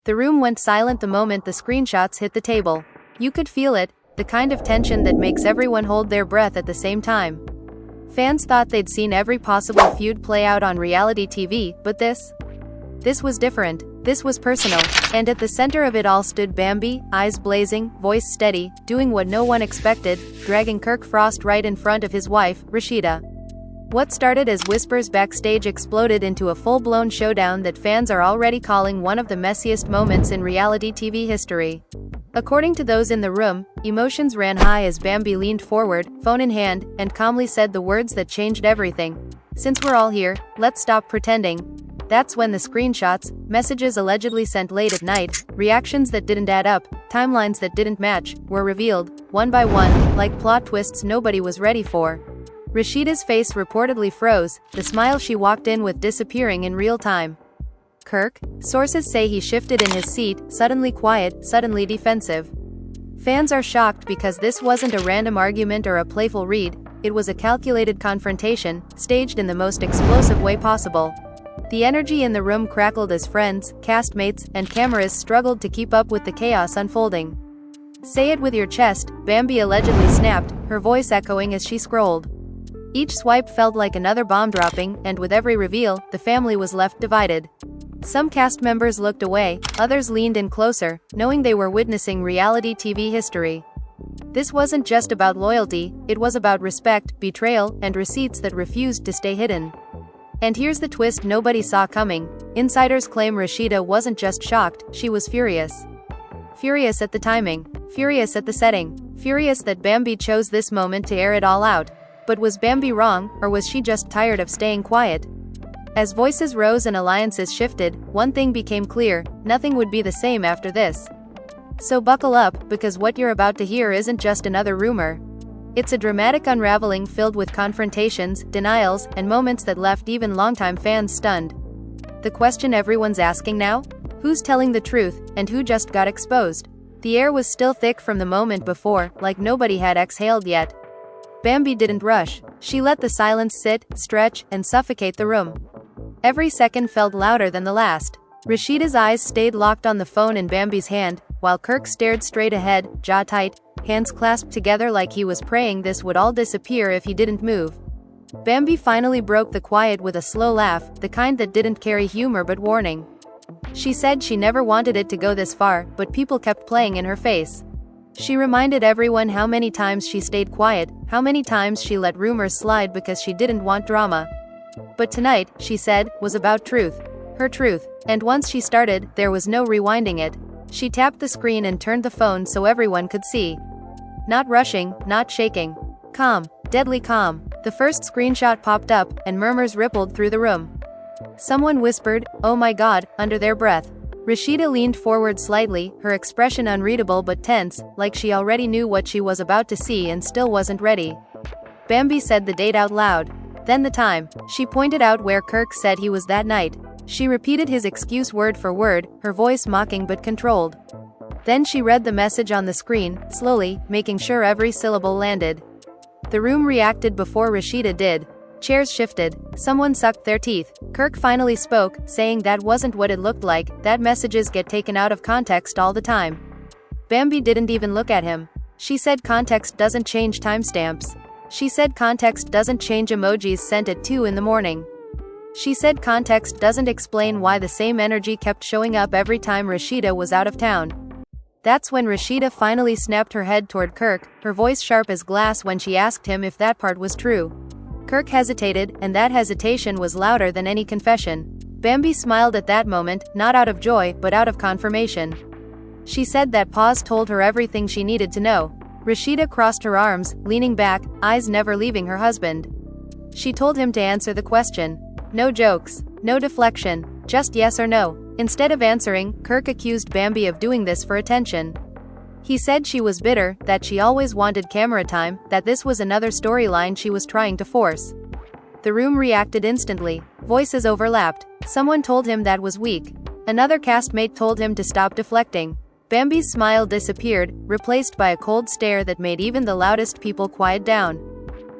The room went silent the moment the screenshots hit the table. You could feel it, the kind of tension that makes everyone hold their breath at the same time. Fans thought they'd seen every possible feud play out on reality TV, but this was different. This was personal, and at the center of it all stood Bambi, eyes blazing, voice steady, doing what no one expected, dragging Kirk Frost right in front of his wife, Rasheeda. What started as whispers backstage exploded into a full-blown showdown that fans are already calling one of the messiest moments in reality TV history. According to those in the room, emotions ran high as Bambi leaned forward, phone in hand, and calmly said the words that changed everything. "Since we're all here, let's stop pretending." That's when the screenshots, messages allegedly sent late at night, reactions that didn't add up, timelines that didn't match, were revealed, one by one, like plot twists nobody was ready for. Rasheeda's face reportedly froze, the smile she walked in with disappearing in real time. Kirk? Sources say he shifted in his seat, suddenly quiet, suddenly defensive. Fans are shocked because this wasn't a random argument or a playful read, it was a calculated confrontation, staged in the most explosive way possible. The energy in the room crackled as friends, castmates, and cameras struggled to keep up with the chaos unfolding. "Say it with your chest," Bambi allegedly snapped, her voice echoing as she scrolled. Each swipe felt like another bomb dropping, and with every reveal, the family was left divided. Some cast members looked away, others leaned in closer, knowing they were witnessing reality TV history. This wasn't just about loyalty, it was about respect, betrayal, and receipts that refused to stay hidden. And here's the twist nobody saw coming. Insiders claim Rasheeda wasn't just shocked, she was furious. Furious at the timing, furious at the setting, furious that Bambi chose this moment to air it all out. But was Bambi wrong, or was she just tired of staying quiet? As voices rose and alliances shifted, one thing became clear: nothing would be the same after this. So buckle up, because what you're about to hear isn't just another rumor. It's a dramatic unraveling filled with confrontations, denials, and moments that left even longtime fans stunned. The question everyone's asking now? Who's telling the truth, and who just got exposed? The air was still thick from the moment before, like nobody had exhaled yet. Bambi didn't rush. She let the silence sit, stretch, and suffocate the room. Every second felt louder than the last. Rasheeda's eyes stayed locked on the phone in Bambi's hand, while Kirk stared straight ahead, jaw tight, hands clasped together like he was praying this would all disappear if he didn't move. Bambi finally broke the quiet with a slow laugh, the kind that didn't carry humor but warning. She said she never wanted it to go this far, but people kept playing in her face. She reminded everyone how many times she stayed quiet, how many times she let rumors slide because she didn't want drama. But tonight, she said, was about truth. Her truth. And once she started, there was no rewinding it. She tapped the screen and turned the phone so everyone could see. Not rushing, not shaking. Calm. Deadly calm. The first screenshot popped up, and murmurs rippled through the room. Someone whispered, "Oh my God," under their breath. Rasheeda leaned forward slightly, her expression unreadable but tense, like she already knew what she was about to see and still wasn't ready. Bambi said the date out loud. Then the time. She pointed out where Kirk said he was that night. She repeated his excuse word for word, her voice mocking but controlled. Then she read the message on the screen, slowly, making sure every syllable landed. The room reacted before Rasheeda did. Chairs shifted. Someone sucked their teeth. Kirk finally spoke, saying that wasn't what it looked like, that messages get taken out of context all the time. Bambi didn't even look at him. She said context doesn't change timestamps. She said context doesn't change emojis sent at 2 in the morning. She said context doesn't explain why the same energy kept showing up every time Rasheeda was out of town. That's when Rasheeda finally snapped her head toward Kirk, her voice sharp as glass when she asked him if that part was true. Kirk hesitated, and that hesitation was louder than any confession. Bambi smiled at that moment, not out of joy, but out of confirmation. She said that pause told her everything she needed to know. Rasheeda crossed her arms, leaning back, eyes never leaving her husband. She told him to answer the question. No jokes, no deflection, just yes or no. Instead of answering, Kirk accused Bambi of doing this for attention. He said she was bitter, that she always wanted camera time, that this was another storyline she was trying to force. The room reacted instantly. Voices overlapped. Someone told him that was weak. Another castmate told him to stop deflecting. Bambi's smile disappeared, replaced by a cold stare that made even the loudest people quiet down.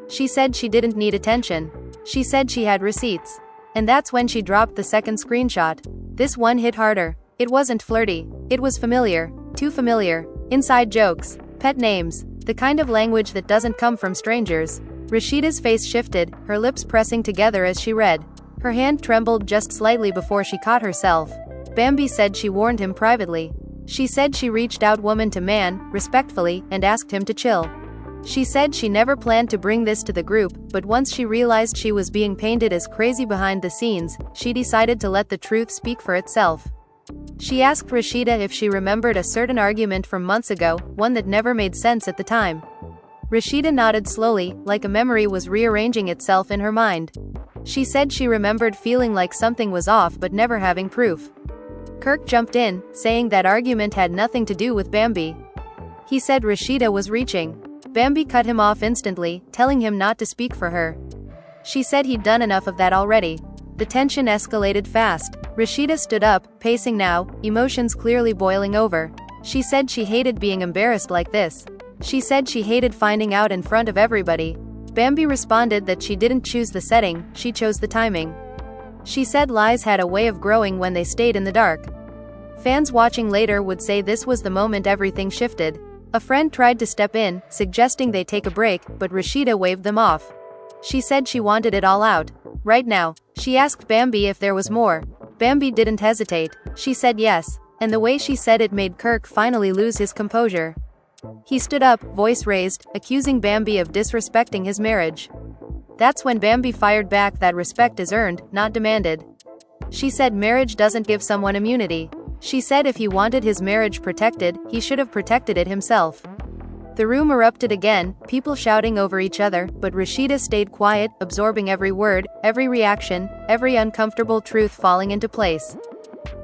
She said she didn't need attention. She said she had receipts. And that's when she dropped the second screenshot. This one hit harder. It wasn't flirty. It was familiar. Too familiar. Inside jokes. Pet names. The kind of language that doesn't come from strangers. Rasheeda's face shifted, her lips pressing together as she read. Her hand trembled just slightly before she caught herself. Bambi said she warned him privately. She said she reached out woman to man, respectfully, and asked him to chill. She said she never planned to bring this to the group, but once she realized she was being painted as crazy behind the scenes, she decided to let the truth speak for itself. She asked Rasheeda if she remembered a certain argument from months ago, one that never made sense at the time. Rasheeda nodded slowly, like a memory was rearranging itself in her mind. She said she remembered feeling like something was off but never having proof. Kirk jumped in, saying that argument had nothing to do with Bambi. He said Rasheeda was reaching. Bambi cut him off instantly, telling him not to speak for her. She said he'd done enough of that already. The tension escalated fast. Rasheeda stood up, pacing now, emotions clearly boiling over. She said she hated being embarrassed like this. She said she hated finding out in front of everybody. Bambi responded that she didn't choose the setting, she chose the timing. She said lies had a way of growing when they stayed in the dark. Fans watching later would say this was the moment everything shifted. A friend tried to step in, suggesting they take a break, but Rasheeda waved them off. She said she wanted it all out. Right now. She asked Bambi if there was more. Bambi didn't hesitate. She said yes. And the way she said it made Kirk finally lose his composure. He stood up, voice raised, accusing Bambi of disrespecting his marriage. That's when Bambi fired back that respect is earned, not demanded. She said marriage doesn't give someone immunity. She said if he wanted his marriage protected, he should have protected it himself. The room erupted again, people shouting over each other, but Rasheeda stayed quiet, absorbing every word, every reaction, every uncomfortable truth falling into place.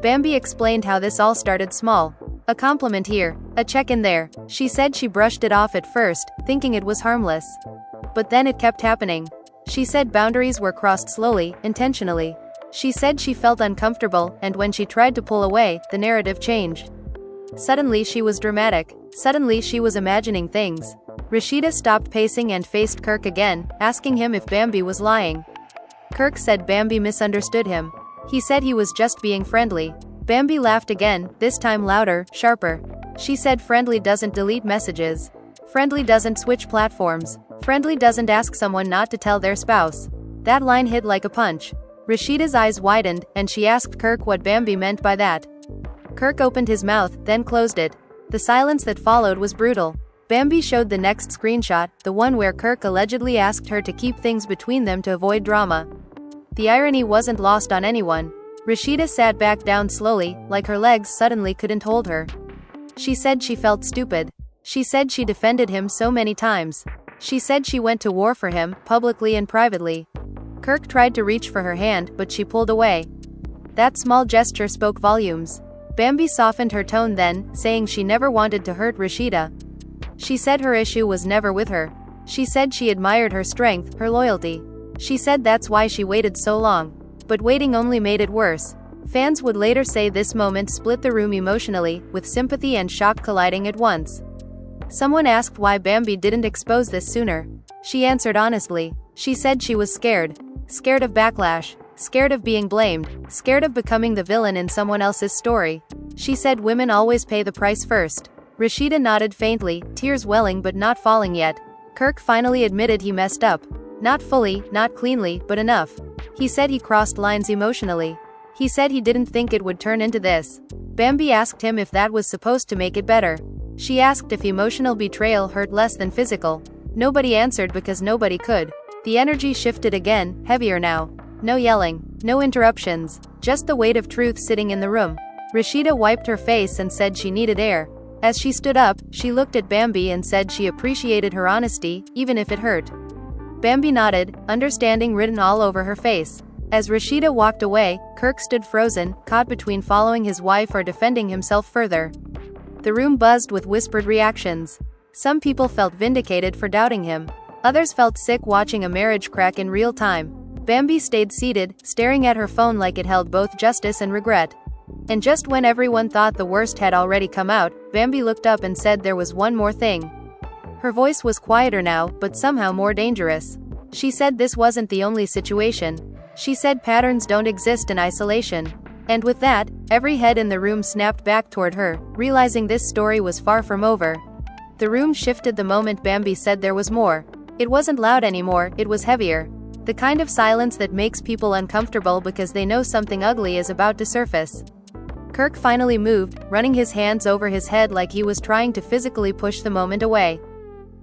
Bambi explained how this all started small. A compliment here, a check-in there. She said she brushed it off at first, thinking it was harmless. But then it kept happening. She said boundaries were crossed slowly, intentionally. She said she felt uncomfortable, and when she tried to pull away, the narrative changed. Suddenly she was dramatic. Suddenly she was imagining things. Rasheeda stopped pacing and faced Kirk again, asking him if Bambi was lying. Kirk said Bambi misunderstood him. He said he was just being friendly. Bambi laughed again, this time louder, sharper. She said friendly doesn't delete messages. Friendly doesn't switch platforms. Friendly doesn't ask someone not to tell their spouse. That line hit like a punch. Rasheeda's eyes widened, and she asked Kirk what Bambi meant by that. Kirk opened his mouth, then closed it. The silence that followed was brutal. Bambi showed the next screenshot, the one where Kirk allegedly asked her to keep things between them to avoid drama. The irony wasn't lost on anyone. Rasheeda sat back down slowly, like her legs suddenly couldn't hold her. She said she felt stupid. She said she defended him so many times. She said she went to war for him, publicly and privately. Kirk tried to reach for her hand, but she pulled away. That small gesture spoke volumes. Bambi softened her tone then, saying she never wanted to hurt Rasheeda. She said her issue was never with her. She said she admired her strength, her loyalty. She said that's why she waited so long. But waiting only made it worse. Fans would later say this moment split the room emotionally, with sympathy and shock colliding at once. Someone asked why Bambi didn't expose this sooner. She answered honestly. She said she was scared. Scared of backlash. Scared of being blamed. Scared of becoming the villain in someone else's story. She said women always pay the price first. Rasheeda nodded faintly, tears welling but not falling yet. Kirk finally admitted he messed up. Not fully, not cleanly, but enough. He said he crossed lines emotionally. He said he didn't think it would turn into this. Bambi asked him if that was supposed to make it better. She asked if emotional betrayal hurt less than physical. Nobody answered because nobody could. The energy shifted again, heavier now. No yelling, no interruptions, just the weight of truth sitting in the room. Rasheeda wiped her face and said she needed air. As she stood up, she looked at Bambi and said she appreciated her honesty, even if it hurt. Bambi nodded, understanding written all over her face. As Rasheeda walked away, Kirk stood frozen, caught between following his wife or defending himself further. The room buzzed with whispered reactions. Some people felt vindicated for doubting him. Others felt sick watching a marriage crack in real time. Bambi stayed seated, staring at her phone like it held both justice and regret. And just when everyone thought the worst had already come out, Bambi looked up and said there was one more thing. Her voice was quieter now, but somehow more dangerous. She said this wasn't the only situation. She said patterns don't exist in isolation. And with that, every head in the room snapped back toward her, realizing this story was far from over. The room shifted the moment Bambi said there was more. It wasn't loud anymore, it was heavier. The kind of silence that makes people uncomfortable because they know something ugly is about to surface. Kirk finally moved, running his hands over his head like he was trying to physically push the moment away.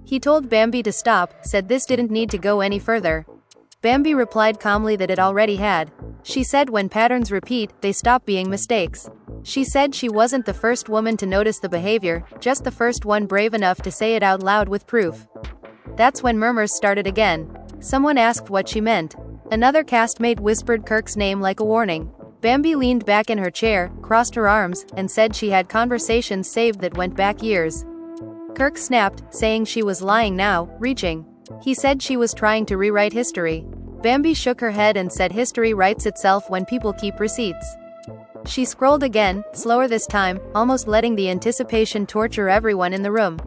He told Bambi to stop, said this didn't need to go any further. Bambi replied calmly that it already had. She said when patterns repeat, they stop being mistakes. She said she wasn't the first woman to notice the behavior, just the first one brave enough to say it out loud with proof. That's when murmurs started again. Someone asked what she meant. Another castmate whispered Kirk's name like a warning. Bambi leaned back in her chair, crossed her arms, and said she had conversations saved that went back years. Kirk snapped, saying she was lying now, reaching. He said she was trying to rewrite history. Bambi shook her head and said history writes itself when people keep receipts. She scrolled again, slower this time, almost letting the anticipation torture everyone in the room.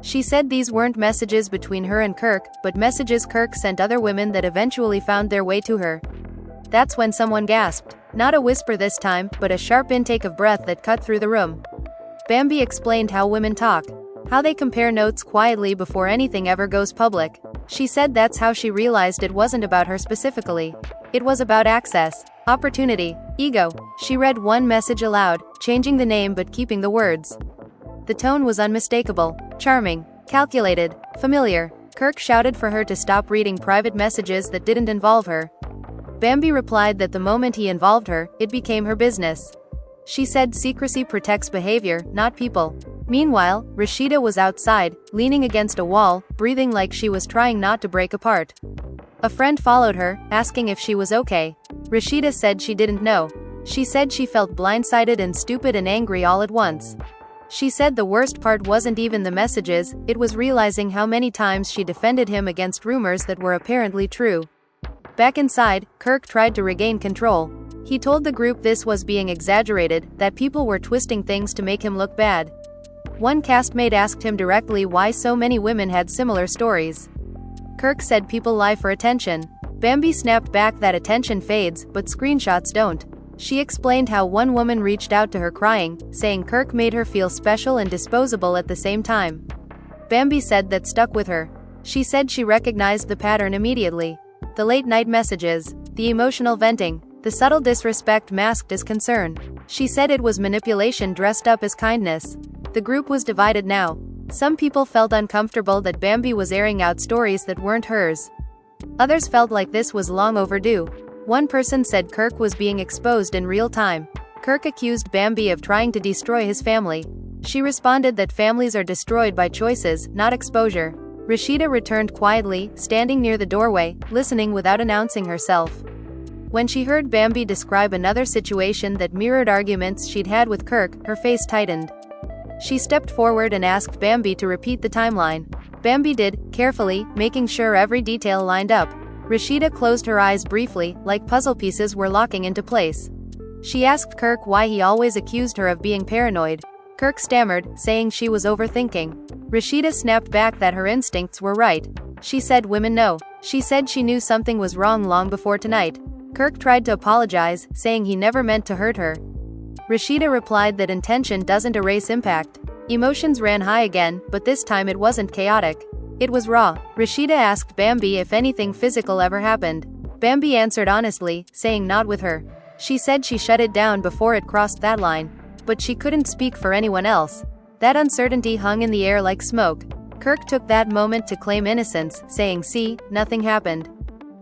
She said these weren't messages between her and Kirk, but messages Kirk sent other women that eventually found their way to her. That's when someone gasped. Not a whisper this time, but a sharp intake of breath that cut through the room. Bambi explained how women talk. How they compare notes quietly before anything ever goes public. She said that's how she realized it wasn't about her specifically. It was about access, opportunity, ego. She read one message aloud, changing the name but keeping the words. The tone was unmistakable, charming, calculated, familiar. Kirk shouted for her to stop reading private messages that didn't involve her. Bambi replied that the moment he involved her, it became her business. She said secrecy protects behavior, not people. Meanwhile, Rasheeda was outside, leaning against a wall, breathing like she was trying not to break apart. A friend followed her, asking if she was okay. Rasheeda said she didn't know. She said she felt blindsided and stupid and angry all at once. She said the worst part wasn't even the messages, it was realizing how many times she defended him against rumors that were apparently true. Back inside, Kirk tried to regain control. He told the group this was being exaggerated, that people were twisting things to make him look bad. One castmate asked him directly why so many women had similar stories. Kirk said people lie for attention. Bambi snapped back that attention fades, but screenshots don't. She explained how one woman reached out to her crying, saying Kirk made her feel special and disposable at the same time. Bambi said that stuck with her. She said she recognized the pattern immediately. The late-night messages, the emotional venting, the subtle disrespect masked as concern. She said it was manipulation dressed up as kindness. The group was divided now. Some people felt uncomfortable that Bambi was airing out stories that weren't hers. Others felt like this was long overdue. One person said Kirk was being exposed in real time. Kirk accused Bambi of trying to destroy his family. She responded that families are destroyed by choices, not exposure. Rasheeda returned quietly, standing near the doorway, listening without announcing herself. When she heard Bambi describe another situation that mirrored arguments she'd had with Kirk, her face tightened. She stepped forward and asked Bambi to repeat the timeline. Bambi did, carefully, making sure every detail lined up. Rasheeda closed her eyes briefly, like puzzle pieces were locking into place. She asked Kirk why he always accused her of being paranoid. Kirk stammered, saying she was overthinking. Rasheeda snapped back that her instincts were right. She said women know. She said she knew something was wrong long before tonight. Kirk tried to apologize, saying he never meant to hurt her. Rasheeda replied that intention doesn't erase impact. Emotions ran high again, but this time it wasn't chaotic. It was raw. Rasheeda asked Bambi if anything physical ever happened. Bambi answered honestly, saying not with her. She said she shut it down before it crossed that line. But she couldn't speak for anyone else. That uncertainty hung in the air like smoke. Kirk took that moment to claim innocence, saying see, nothing happened.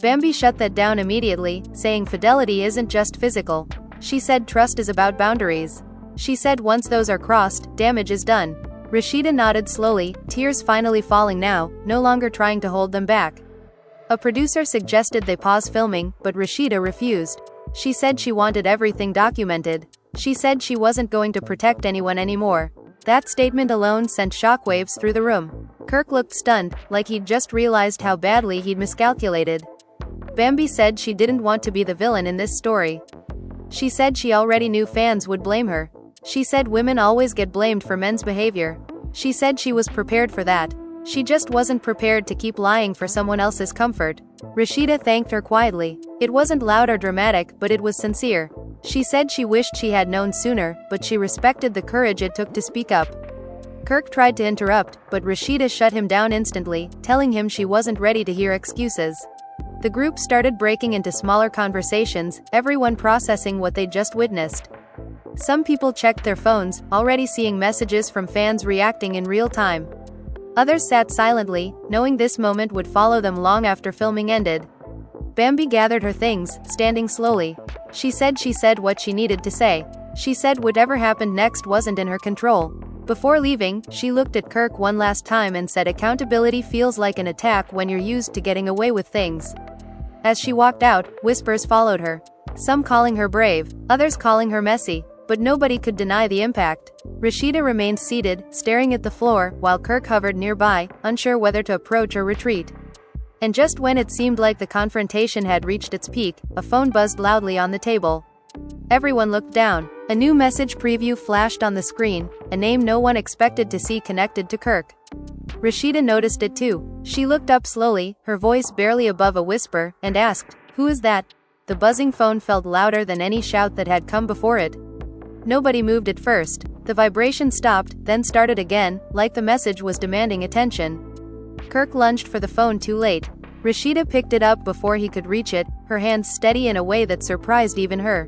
Bambi shut that down immediately, saying fidelity isn't just physical. She said trust is about boundaries. She said once those are crossed, damage is done. Rasheeda nodded slowly, tears finally falling now, no longer trying to hold them back. A producer suggested they pause filming, but Rasheeda refused. She said she wanted everything documented. She said she wasn't going to protect anyone anymore. That statement alone sent shockwaves through the room. Kirk looked stunned, like he'd just realized how badly he'd miscalculated. Bambi said she didn't want to be the villain in this story. She said she already knew fans would blame her. She said women always get blamed for men's behavior. She said she was prepared for that. She just wasn't prepared to keep lying for someone else's comfort. Rasheeda thanked her quietly. It wasn't loud or dramatic, but it was sincere. She said she wished she had known sooner, but she respected the courage it took to speak up. Kirk tried to interrupt, but Rasheeda shut him down instantly, telling him she wasn't ready to hear excuses. The group started breaking into smaller conversations, everyone processing what they'd just witnessed. Some people checked their phones, already seeing messages from fans reacting in real time. Others sat silently, knowing this moment would follow them long after filming ended. Bambi gathered her things, standing slowly. She said what she needed to say. She said whatever happened next wasn't in her control. Before leaving, she looked at Kirk one last time and said accountability feels like an attack when you're used to getting away with things. As she walked out, whispers followed her. Some calling her brave, others calling her messy, but nobody could deny the impact. Rasheeda remained seated, staring at the floor, while Kirk hovered nearby, unsure whether to approach or retreat. And just when it seemed like the confrontation had reached its peak, a phone buzzed loudly on the table. Everyone looked down. A new message preview flashed on the screen, a name no one expected to see connected to Kirk. Rasheeda noticed it too. She looked up slowly, her voice barely above a whisper, and asked, "Who is that?" The buzzing phone felt louder than any shout that had come before it. Nobody moved at first. The vibration stopped, then started again, like the message was demanding attention. Kirk lunged for the phone too late. Rasheeda picked it up before he could reach it, her hands steady in a way that surprised even her.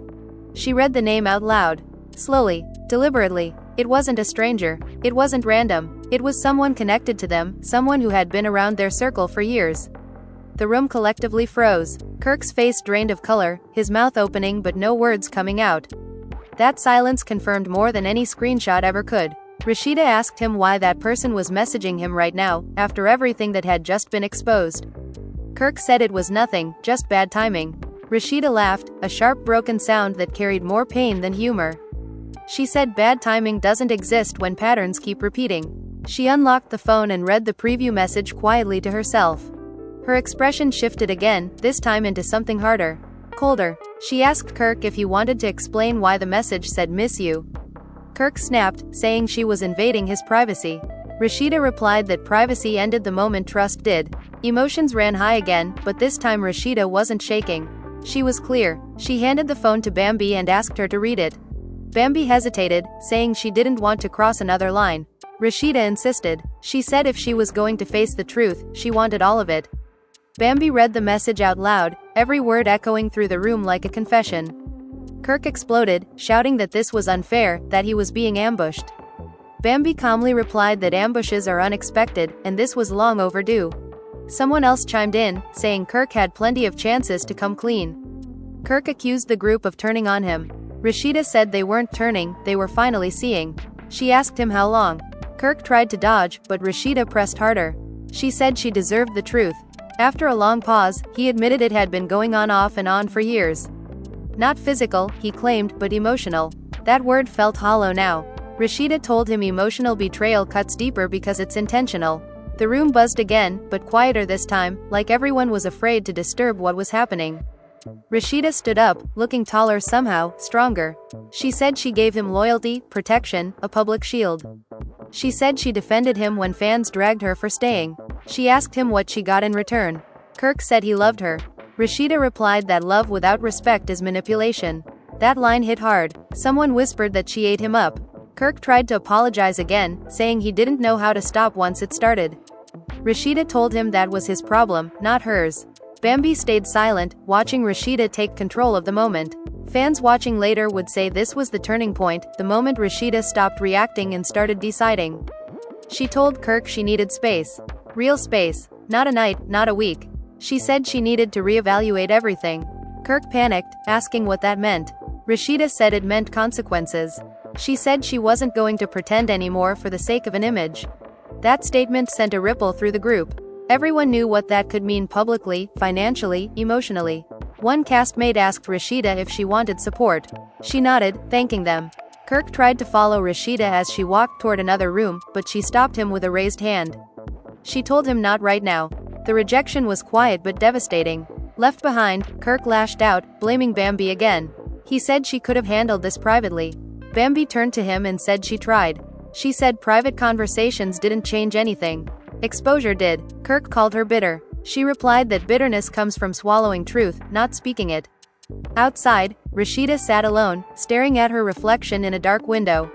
She read the name out loud. Slowly, deliberately. It wasn't a stranger. It wasn't random. It was someone connected to them, someone who had been around their circle for years. The room collectively froze. Kirk's face drained of color, his mouth opening but no words coming out. That silence confirmed more than any screenshot ever could. Rasheeda asked him why that person was messaging him right now, after everything that had just been exposed. Kirk said it was nothing, just bad timing. Rasheeda laughed, a sharp broken sound that carried more pain than humor. She said bad timing doesn't exist when patterns keep repeating. She unlocked the phone and read the preview message quietly to herself. Her expression shifted again, this time into something harder. Colder. She asked Kirk if he wanted to explain why the message said "miss you." Kirk snapped, saying she was invading his privacy. Rasheeda replied that privacy ended the moment trust did. Emotions ran high again, but this time Rasheeda wasn't shaking. She was clear. She handed the phone to Bambi and asked her to read it. Bambi hesitated, saying she didn't want to cross another line. Rasheeda insisted. She said if she was going to face the truth, she wanted all of it. Bambi read the message out loud, every word echoing through the room like a confession. Kirk exploded, shouting that this was unfair, that he was being ambushed. Bambi calmly replied that ambushes are unexpected, and this was long overdue. Someone else chimed in, saying Kirk had plenty of chances to come clean. Kirk accused the group of turning on him. Rasheeda said they weren't turning, they were finally seeing. She asked him how long. Kirk tried to dodge, but Rasheeda pressed harder. She said she deserved the truth. After a long pause, he admitted it had been going on off and on for years. Not physical, he claimed, but emotional. That word felt hollow now. Rasheeda told him emotional betrayal cuts deeper because it's intentional. The room buzzed again, but quieter this time, like everyone was afraid to disturb what was happening. Rasheeda stood up, looking taller somehow, stronger. She said she gave him loyalty, protection, a public shield. She said she defended him when fans dragged her for staying. She asked him what she got in return. Kirk said he loved her. Rasheeda replied that love without respect is manipulation. That line hit hard. Someone whispered that she ate him up. Kirk tried to apologize again, saying he didn't know how to stop once it started. Rasheeda told him that was his problem, not hers. Bambi stayed silent, watching Rasheeda take control of the moment. Fans watching later would say this was the turning point, the moment Rasheeda stopped reacting and started deciding. She told Kirk she needed space. Real space. Not a night, not a week. She said she needed to reevaluate everything. Kirk panicked, asking what that meant. Rasheeda said it meant consequences. She said she wasn't going to pretend anymore for the sake of an image. That statement sent a ripple through the group. Everyone knew what that could mean publicly, financially, emotionally. One castmate asked Rasheeda if she wanted support. She nodded, thanking them. Kirk tried to follow Rasheeda as she walked toward another room, but she stopped him with a raised hand. She told him not right now. The rejection was quiet but devastating. Left behind, Kirk lashed out, blaming Bambi again. He said she could have handled this privately. Bambi turned to him and said she tried. She said private conversations didn't change anything. Exposure did. Kirk called her bitter. She replied that bitterness comes from swallowing truth, not speaking it. Outside, Rasheeda sat alone, staring at her reflection in a dark window.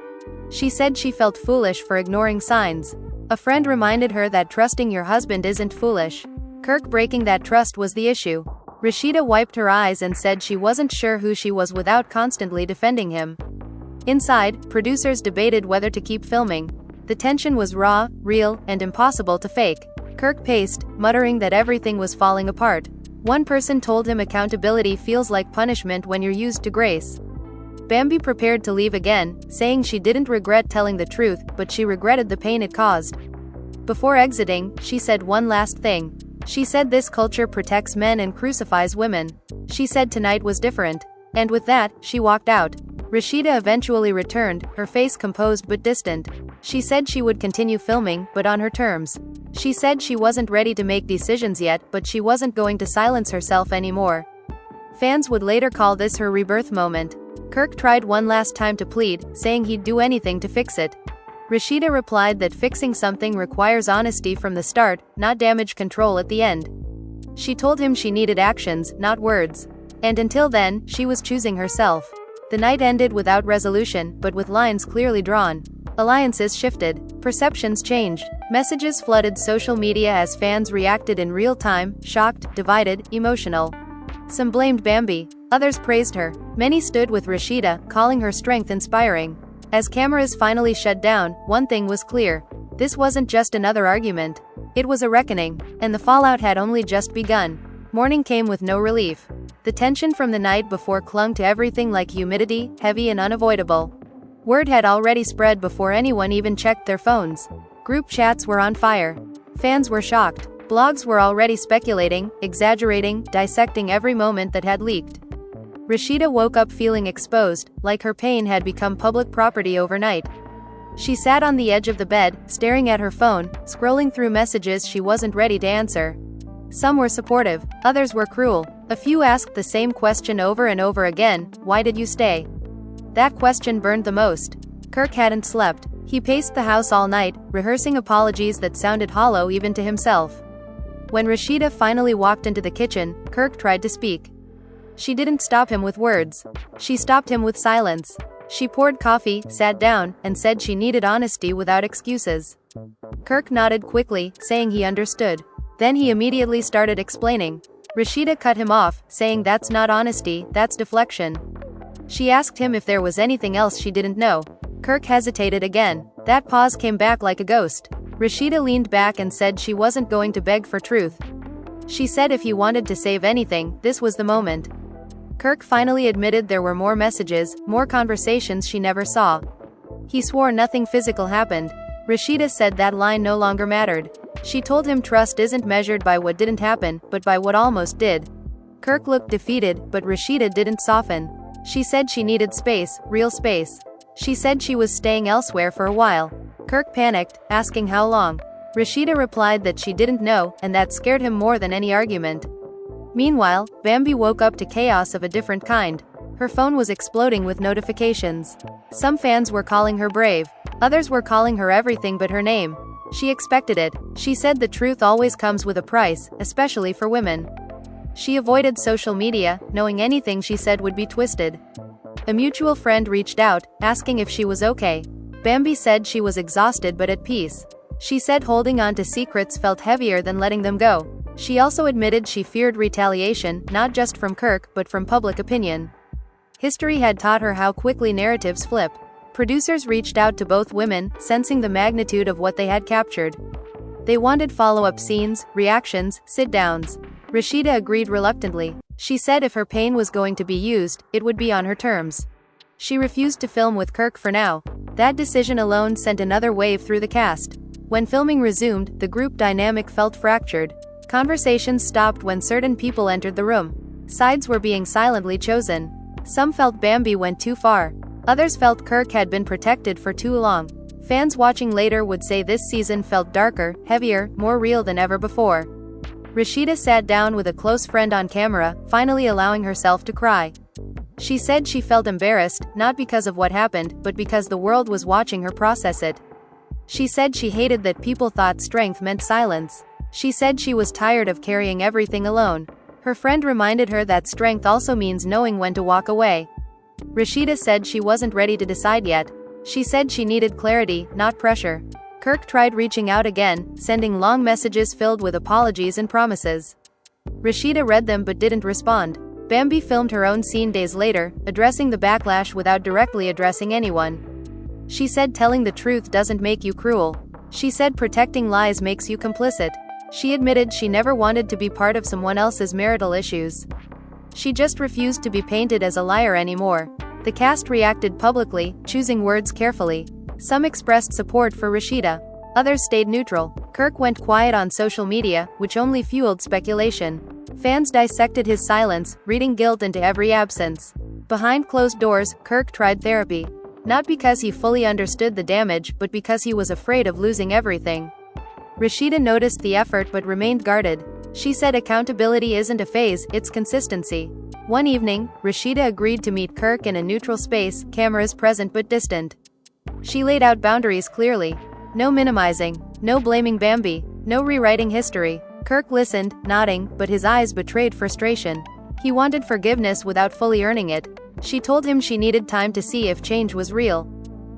She said she felt foolish for ignoring signs. A friend reminded her that trusting your husband isn't foolish. Kirk breaking that trust was the issue. Rasheeda wiped her eyes and said she wasn't sure who she was without constantly defending him. Inside, producers debated whether to keep filming. The tension was raw, real, and impossible to fake. Kirk paced, muttering that everything was falling apart. One person told him accountability feels like punishment when you're used to grace. Bambi prepared to leave again, saying she didn't regret telling the truth, but she regretted the pain it caused. Before exiting, she said one last thing. She said this culture protects men and crucifies women. She said tonight was different. And with that, she walked out. Rasheeda eventually returned, her face composed but distant. She said she would continue filming, but on her terms. She said she wasn't ready to make decisions yet, but she wasn't going to silence herself anymore. Fans would later call this her rebirth moment. Kirk tried one last time to plead, saying he'd do anything to fix it. Rasheeda replied that fixing something requires honesty from the start, not damage control at the end. She told him she needed actions, not words. And until then, she was choosing herself. The night ended without resolution, but with lines clearly drawn. Alliances shifted. Perceptions changed. Messages flooded social media as fans reacted in real time, shocked, divided, emotional. Some blamed Bambi. Others praised her. Many stood with Rasheeda, calling her strength inspiring. As cameras finally shut down, one thing was clear. This wasn't just another argument. It was a reckoning, and the fallout had only just begun. Morning came with no relief. The tension from the night before clung to everything like humidity, heavy and unavoidable. Word had already spread before anyone even checked their phones. Group chats were on fire. Fans were shocked. Blogs were already speculating, exaggerating, dissecting every moment that had leaked. Rasheeda woke up feeling exposed, like her pain had become public property overnight. She sat on the edge of the bed, staring at her phone, scrolling through messages she wasn't ready to answer. Some were supportive, others were cruel. A few asked the same question over and over again, why did you stay? That question burned the most. Kirk hadn't slept. He paced the house all night, rehearsing apologies that sounded hollow even to himself. When Rasheeda finally walked into the kitchen, Kirk tried to speak. She didn't stop him with words. She stopped him with silence. She poured coffee, sat down, and said she needed honesty without excuses. Kirk nodded quickly, saying he understood. Then he immediately started explaining. Rasheeda cut him off, saying that's not honesty, that's deflection. She asked him if there was anything else she didn't know. Kirk hesitated again. That pause came back like a ghost. Rasheeda leaned back and said she wasn't going to beg for truth. She said if he wanted to save anything, this was the moment. Kirk finally admitted there were more messages, more conversations she never saw. He swore nothing physical happened. Rasheeda said that line no longer mattered. She told him trust isn't measured by what didn't happen, but by what almost did. Kirk looked defeated, but Rasheeda didn't soften. She said she needed space, real space. She said she was staying elsewhere for a while. Kirk panicked, asking how long. Rasheeda replied that she didn't know, and that scared him more than any argument. Meanwhile, Bambi woke up to chaos of a different kind. Her phone was exploding with notifications. Some fans were calling her brave. Others were calling her everything but her name. She expected it. She said the truth always comes with a price, especially for women. She avoided social media, knowing anything she said would be twisted. A mutual friend reached out, asking if she was okay. Bambi said she was exhausted but at peace. She said holding on to secrets felt heavier than letting them go. She also admitted she feared retaliation, not just from Kirk, but from public opinion. History had taught her how quickly narratives flip. Producers reached out to both women, sensing the magnitude of what they had captured. They wanted follow-up scenes, reactions, sit-downs. Rasheeda agreed reluctantly. She said if her pain was going to be used, it would be on her terms. She refused to film with Kirk for now. That decision alone sent another wave through the cast. When filming resumed, the group dynamic felt fractured. Conversations stopped when certain people entered the room. Sides were being silently chosen. Some felt Bambi went too far. Others felt Kirk had been protected for too long. Fans watching later would say this season felt darker, heavier, more real than ever before. Rasheeda sat down with a close friend on camera, finally allowing herself to cry. She said she felt embarrassed, not because of what happened, but because the world was watching her process it. She said she hated that people thought strength meant silence. She said she was tired of carrying everything alone. Her friend reminded her that strength also means knowing when to walk away. Rasheeda said she wasn't ready to decide yet. She said she needed clarity, not pressure. Kirk tried reaching out again, sending long messages filled with apologies and promises. Rasheeda read them but didn't respond. Bambi filmed her own scene days later, addressing the backlash without directly addressing anyone. She said telling the truth doesn't make you cruel. She said protecting lies makes you complicit. She admitted she never wanted to be part of someone else's marital issues. She just refused to be painted as a liar anymore. The cast reacted publicly, choosing words carefully. Some expressed support for Rasheeda. Others stayed neutral. Kirk went quiet on social media, which only fueled speculation. Fans dissected his silence, reading guilt into every absence. Behind closed doors, Kirk tried therapy. Not because he fully understood the damage, but because he was afraid of losing everything. Rasheeda noticed the effort but remained guarded. She said accountability isn't a phase, it's consistency. One evening, Rasheeda agreed to meet Kirk in a neutral space, cameras present but distant. She laid out boundaries clearly. No minimizing, no blaming Bambi, no rewriting history. Kirk listened, nodding, but his eyes betrayed frustration. He wanted forgiveness without fully earning it. She told him she needed time to see if change was real.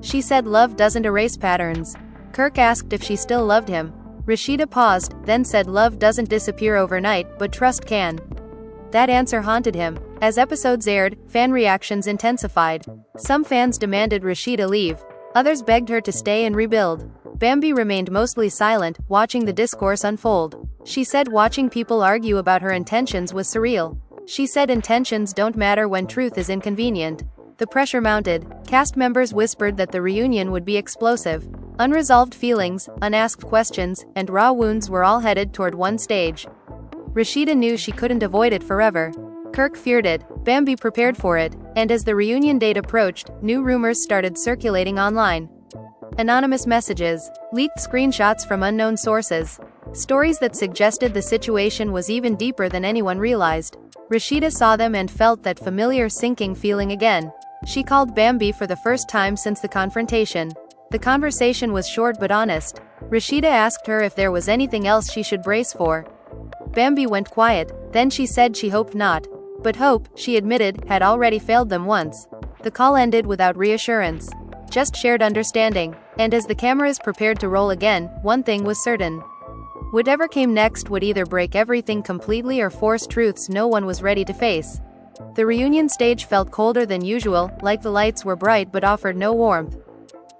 She said love doesn't erase patterns. Kirk asked if she still loved him. Rasheeda paused, then said love doesn't disappear overnight, but trust can. That answer haunted him. As episodes aired, fan reactions intensified. Some fans demanded Rasheeda leave. Others begged her to stay and rebuild. Bambi remained mostly silent, watching the discourse unfold. She said watching people argue about her intentions was surreal. She said intentions don't matter when truth is inconvenient. The pressure mounted. Cast members whispered that the reunion would be explosive. Unresolved feelings, unasked questions, and raw wounds were all headed toward one stage. Rasheeda knew she couldn't avoid it forever. Kirk feared it. Bambi prepared for it. And as the reunion date approached, new rumors started circulating online. Anonymous messages, leaked screenshots from unknown sources, stories that suggested the situation was even deeper than anyone realized. Rasheeda saw them and felt that familiar sinking feeling again. She called Bambi for the first time since the confrontation. The conversation was short but honest. Rasheeda asked her if there was anything else she should brace for. Bambi went quiet, then she said she hoped not. But hope, she admitted, had already failed them once. The call ended without reassurance. Just shared understanding. And as the cameras prepared to roll again, one thing was certain. Whatever came next would either break everything completely or force truths no one was ready to face. The reunion stage felt colder than usual, like the lights were bright but offered no warmth.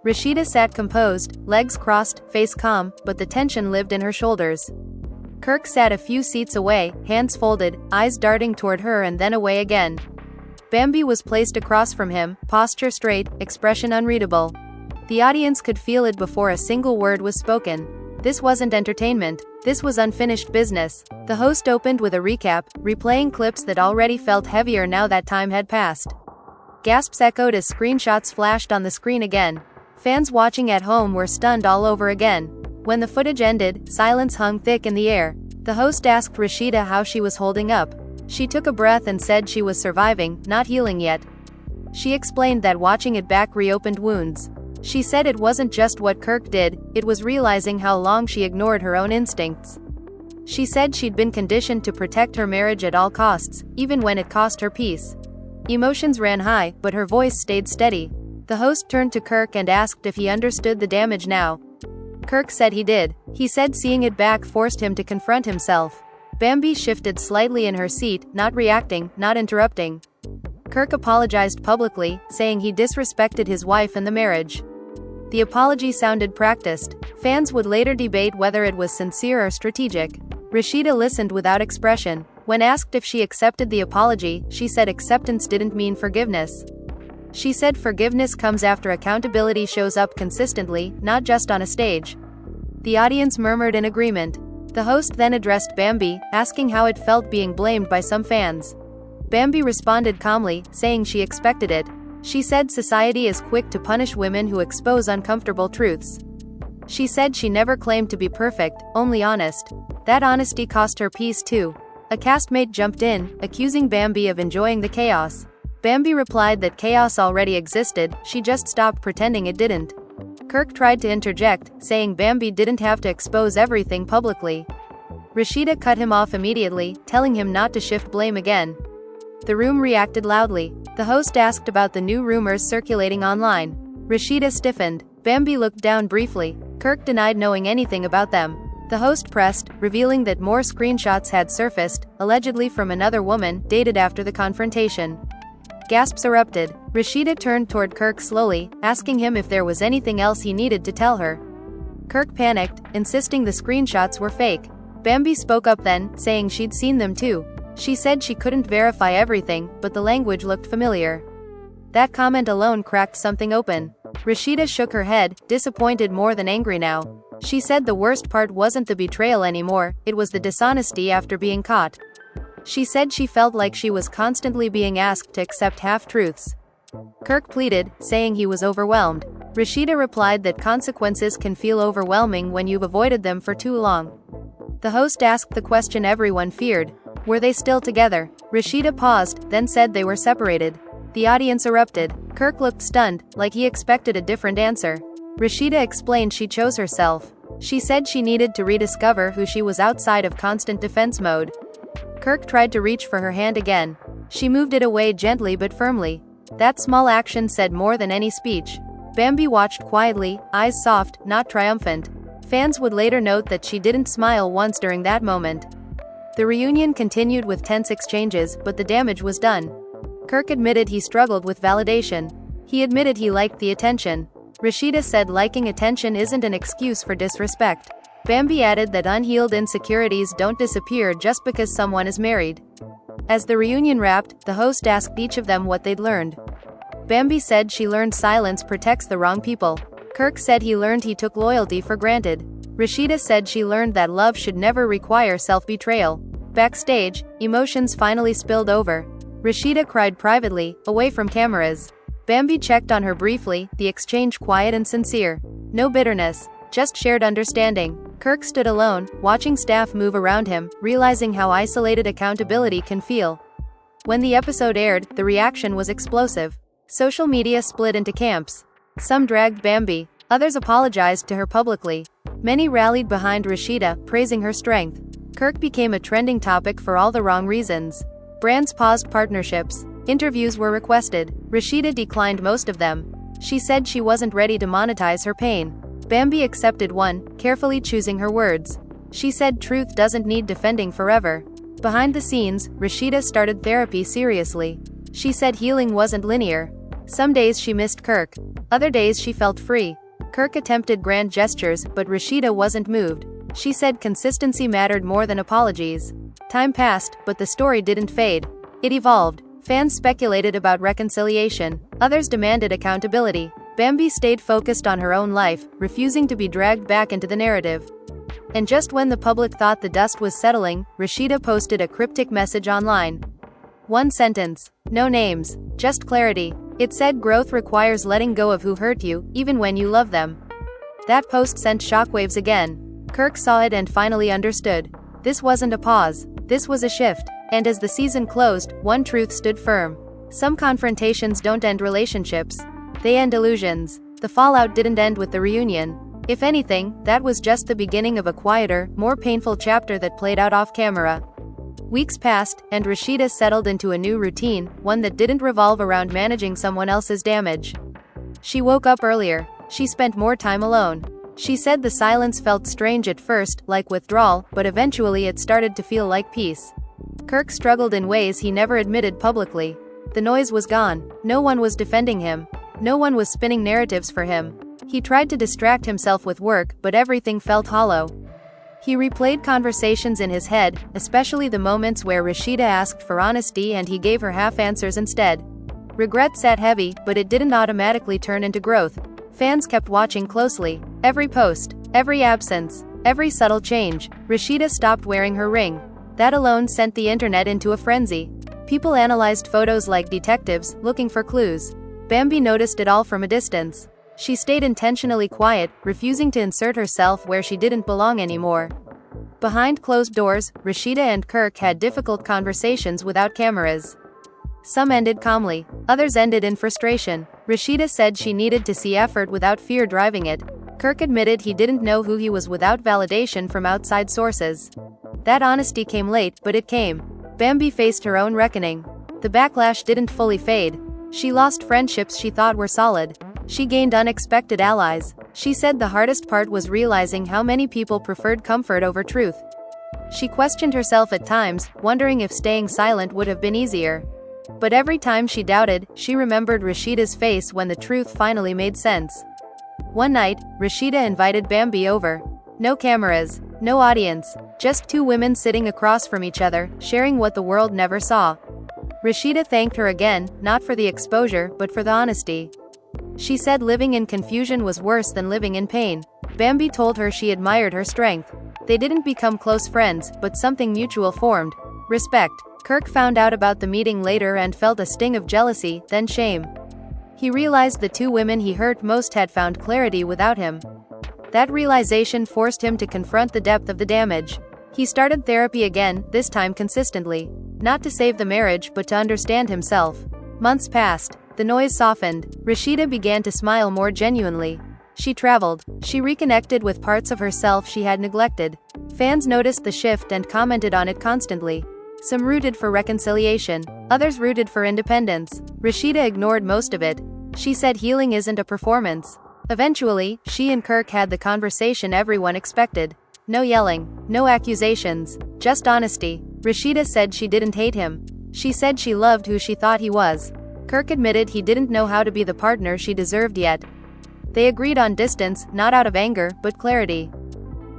Rasheeda sat composed, legs crossed, face calm, but the tension lived in her shoulders. Kirk sat a few seats away, hands folded, eyes darting toward her and then away again. Bambi was placed across from him, posture straight, expression unreadable. The audience could feel it before a single word was spoken. This wasn't entertainment, this was unfinished business. The host opened with a recap, replaying clips that already felt heavier now that time had passed. Gasps echoed as screenshots flashed on the screen again. Fans watching at home were stunned all over again. When the footage ended, silence hung thick in the air. The host asked Rasheeda how she was holding up. She took a breath and said she was surviving, not healing yet. She explained that watching it back reopened wounds. She said it wasn't just what Kirk did, it was realizing how long she ignored her own instincts. She said she'd been conditioned to protect her marriage at all costs, even when it cost her peace. Emotions ran high, but her voice stayed steady. The host turned to Kirk and asked if he understood the damage now. Kirk said he did. He said seeing it back forced him to confront himself. Bambi shifted slightly in her seat, not reacting, not interrupting. Kirk apologized publicly, saying he disrespected his wife and the marriage. The apology sounded practiced. Fans would later debate whether it was sincere or strategic. Rasheeda listened without expression. When asked if she accepted the apology, she said acceptance didn't mean forgiveness. She said forgiveness comes after accountability shows up consistently, not just on a stage. The audience murmured in agreement. The host then addressed Bambi, asking how it felt being blamed by some fans. Bambi responded calmly, saying she expected it. She said society is quick to punish women who expose uncomfortable truths. She said she never claimed to be perfect, only honest. That honesty cost her peace too. A castmate jumped in, accusing Bambi of enjoying the chaos. Bambi replied that chaos already existed, she just stopped pretending it didn't. Kirk tried to interject, saying Bambi didn't have to expose everything publicly. Rasheeda cut him off immediately, telling him not to shift blame again. The room reacted loudly. The host asked about the new rumors circulating online. Rasheeda stiffened. Bambi looked down briefly. Kirk denied knowing anything about them. The host pressed, revealing that more screenshots had surfaced, allegedly from another woman, dated after the confrontation. Gasps erupted. Rasheeda turned toward Kirk slowly, asking him if there was anything else he needed to tell her. Kirk panicked, insisting the screenshots were fake. Bambi spoke up then, saying she'd seen them too. She said she couldn't verify everything, but the language looked familiar. That comment alone cracked something open. Rasheeda shook her head, disappointed more than angry now. She said the worst part wasn't the betrayal anymore, it was the dishonesty after being caught. She said she felt like she was constantly being asked to accept half-truths. Kirk pleaded, saying he was overwhelmed. Rasheeda replied that consequences can feel overwhelming when you've avoided them for too long. The host asked the question everyone feared. Were they still together? Rasheeda paused, then said they were separated. The audience erupted. Kirk looked stunned, like he expected a different answer. Rasheeda explained she chose herself. She said she needed to rediscover who she was outside of constant defense mode. Kirk tried to reach for her hand again. She moved it away gently but firmly. That small action said more than any speech. Bambi watched quietly, eyes soft, not triumphant. Fans would later note that she didn't smile once during that moment. The reunion continued with tense exchanges, but the damage was done. Kirk admitted he struggled with validation. He admitted he liked the attention. Rasheeda said liking attention isn't an excuse for disrespect. Bambi added that unhealed insecurities don't disappear just because someone is married. As the reunion wrapped, the host asked each of them what they'd learned. Bambi said she learned silence protects the wrong people. Kirk said he learned he took loyalty for granted. Rasheeda said she learned that love should never require self-betrayal. Backstage, emotions finally spilled over. Rasheeda cried privately, away from cameras. Bambi checked on her briefly, the exchange quiet and sincere. No bitterness, just shared understanding. Kirk stood alone, watching staff move around him, realizing how isolated accountability can feel. When the episode aired, the reaction was explosive. Social media split into camps. Some dragged Bambi, others apologized to her publicly. Many rallied behind Rasheeda, praising her strength. Kirk became a trending topic for all the wrong reasons. Brands paused partnerships. Interviews were requested. Rasheeda declined most of them. She said she wasn't ready to monetize her pain. Bambi accepted one, carefully choosing her words. She said truth doesn't need defending forever. Behind the scenes, Rasheeda started therapy seriously. She said healing wasn't linear. Some days she missed Kirk. Other days she felt free. Kirk attempted grand gestures, but Rasheeda wasn't moved. She said consistency mattered more than apologies. Time passed, but the story didn't fade. It evolved. Fans speculated about reconciliation. Others demanded accountability. Bambi stayed focused on her own life, refusing to be dragged back into the narrative. And just when the public thought the dust was settling, Rasheeda posted a cryptic message online. One sentence. No names. Just clarity. It said growth requires letting go of who hurt you, even when you love them. That post sent shockwaves again. Kirk saw it and finally understood. This wasn't a pause. This was a shift. And as the season closed, one truth stood firm. Some confrontations don't end relationships. They end illusions. The fallout didn't end with the reunion. If anything, that was just the beginning of a quieter, more painful chapter that played out off camera. Weeks passed, and Rasheeda settled into a new routine, one that didn't revolve around managing someone else's damage. She woke up earlier. She spent more time alone. She said the silence felt strange at first, like withdrawal, but eventually it started to feel like peace. Kirk struggled in ways he never admitted publicly. The noise was gone. No one was defending him. No one was spinning narratives for him. He tried to distract himself with work, but everything felt hollow. He replayed conversations in his head, especially the moments where Rasheeda asked for honesty and he gave her half answers instead. Regret sat heavy, but it didn't automatically turn into growth. Fans kept watching closely. Every post, every absence, every subtle change. Rasheeda stopped wearing her ring. That alone sent the internet into a frenzy. People analyzed photos like detectives, looking for clues. Bambi noticed it all from a distance. She stayed intentionally quiet, refusing to insert herself where she didn't belong anymore. Behind closed doors, Rasheeda and Kirk had difficult conversations without cameras. Some ended calmly, others ended in frustration. Rasheeda said she needed to see effort without fear driving it. Kirk admitted he didn't know who he was without validation from outside sources. That honesty came late, but it came. Bambi faced her own reckoning. The backlash didn't fully fade. She lost friendships she thought were solid. She gained unexpected allies. She said the hardest part was realizing how many people preferred comfort over truth. She questioned herself at times, wondering if staying silent would have been easier. But every time she doubted, she remembered Rasheeda's face when the truth finally made sense. One night, Rasheeda invited Bambi over. No cameras, no audience, just two women sitting across from each other, sharing what the world never saw. Rasheeda thanked her again, not for the exposure, but for the honesty. She said living in confusion was worse than living in pain. Bambi told her she admired her strength. They didn't become close friends, but something mutual formed. Respect. Kirk found out about the meeting later and felt a sting of jealousy, then shame. He realized the two women he hurt most had found clarity without him. That realization forced him to confront the depth of the damage. He started therapy again, this time consistently. Not to save the marriage, but to understand himself. Months passed. The noise softened. Rasheeda began to smile more genuinely. She traveled. She reconnected with parts of herself she had neglected. Fans noticed the shift and commented on it constantly. Some rooted for reconciliation. Others rooted for independence. Rasheeda ignored most of it. She said healing isn't a performance. Eventually, she and Kirk had the conversation everyone expected. No yelling. No accusations. Just honesty. Rasheeda said she didn't hate him. She said she loved who she thought he was. Kirk admitted he didn't know how to be the partner she deserved yet. They agreed on distance, not out of anger, but clarity.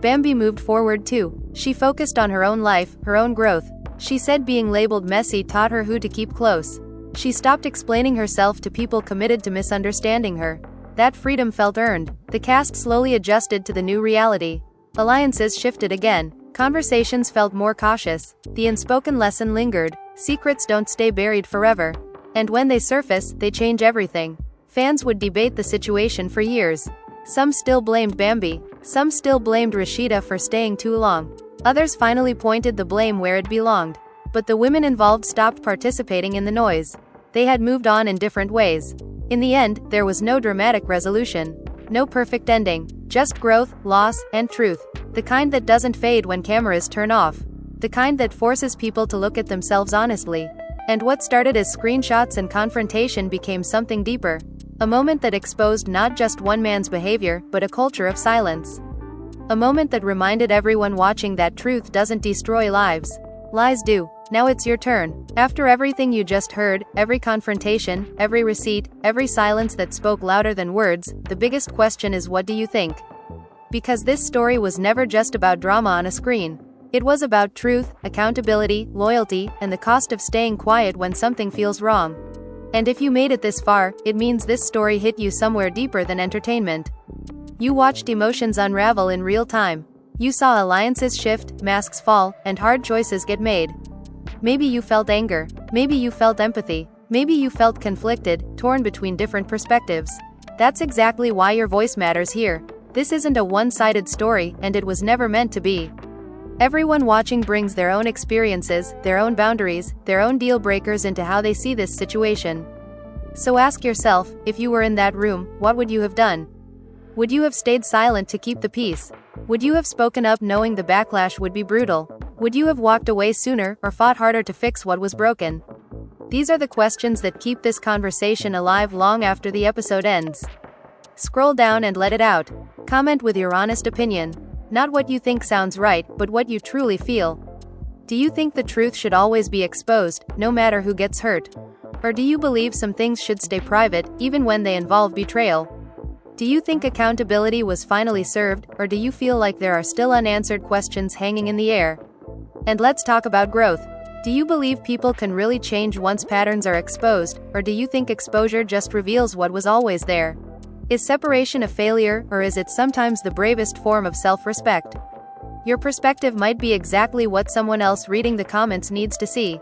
Bambi moved forward too. She focused on her own life, her own growth. She said being labeled messy taught her who to keep close. She stopped explaining herself to people committed to misunderstanding her. That freedom felt earned. The cast slowly adjusted to the new reality. Alliances shifted again. Conversations felt more cautious. The unspoken lesson lingered. Secrets don't stay buried forever. And when they surface, they change everything. Fans would debate the situation for years. Some still blamed Bambi. Some still blamed Rasheeda for staying too long. Others finally pointed the blame where it belonged. But the women involved stopped participating in the noise. They had moved on in different ways. In the end, there was no dramatic resolution. No perfect ending. Just growth, loss, and truth. The kind that doesn't fade when cameras turn off. The kind that forces people to look at themselves honestly. And what started as screenshots and confrontation became something deeper. A moment that exposed not just one man's behavior, but a culture of silence. A moment that reminded everyone watching that truth doesn't destroy lives. Lies do. Now it's your turn. After everything you just heard, every confrontation, every receipt, every silence that spoke louder than words, the biggest question is, what do you think? Because this story was never just about drama on a screen. It was about truth, accountability, loyalty, and the cost of staying quiet when something feels wrong. And if you made it this far, it means this story hit you somewhere deeper than entertainment. You watched emotions unravel in real time. You saw alliances shift, masks fall, and hard choices get made. Maybe you felt anger. Maybe you felt empathy. Maybe you felt conflicted, torn between different perspectives. That's exactly why your voice matters here. This isn't a one-sided story, and it was never meant to be. Everyone watching brings their own experiences, their own boundaries, their own deal breakers into how they see this situation. So ask yourself, if you were in that room, what would you have done? Would you have stayed silent to keep the peace? Would you have spoken up knowing the backlash would be brutal? Would you have walked away sooner, or fought harder to fix what was broken? These are the questions that keep this conversation alive long after the episode ends. Scroll down and let it out. Comment with your honest opinion. Not what you think sounds right, but what you truly feel. Do you think the truth should always be exposed, no matter who gets hurt? Or do you believe some things should stay private, even when they involve betrayal? Do you think accountability was finally served, or do you feel like there are still unanswered questions hanging in the air? And let's talk about growth. Do you believe people can really change once patterns are exposed, or do you think exposure just reveals what was always there? Is separation a failure, or is it sometimes the bravest form of self-respect? Your perspective might be exactly what someone else reading the comments needs to see.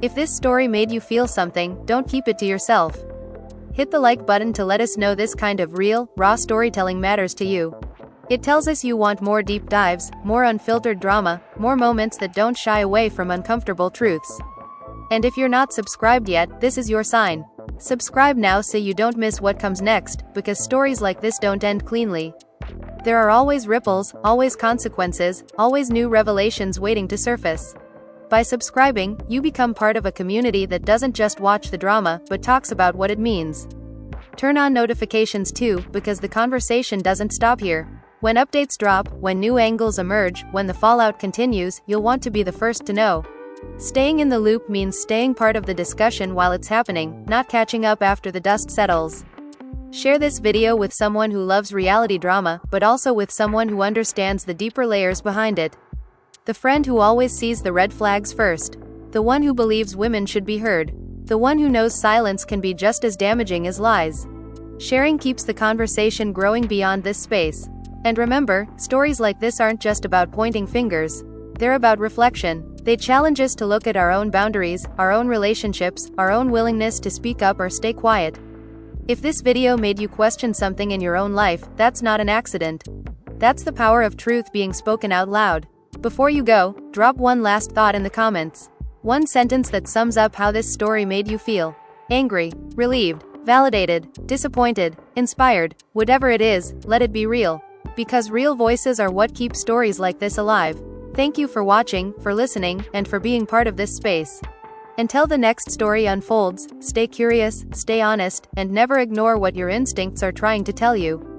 If this story made you feel something, don't keep it to yourself. Hit the like button to let us know this kind of real, raw storytelling matters to you. It tells us you want more deep dives, more unfiltered drama, more moments that don't shy away from uncomfortable truths. And if you're not subscribed yet, this is your sign. Subscribe now so you don't miss what comes next, because stories like this don't end cleanly. There are always ripples, always consequences, always new revelations waiting to surface. By subscribing, you become part of a community that doesn't just watch the drama, but talks about what it means. Turn on notifications too, because the conversation doesn't stop here. When updates drop, when new angles emerge, when the fallout continues, you'll want to be the first to know. Staying in the loop means staying part of the discussion while it's happening, not catching up after the dust settles. Share this video with someone who loves reality drama, but also with someone who understands the deeper layers behind it. The friend who always sees the red flags first. The one who believes women should be heard. The one who knows silence can be just as damaging as lies. Sharing keeps the conversation growing beyond this space. And remember, stories like this aren't just about pointing fingers. They're about reflection. They challenge us to look at our own boundaries, our own relationships, our own willingness to speak up or stay quiet. If this video made you question something in your own life, that's not an accident. That's the power of truth being spoken out loud. Before you go, drop one last thought in the comments. One sentence that sums up how this story made you feel. Angry, relieved, validated, disappointed, inspired, whatever it is, let it be real. Because real voices are what keep stories like this alive. Thank you for watching, for listening, and for being part of this space. Until the next story unfolds, stay curious, stay honest, and never ignore what your instincts are trying to tell you.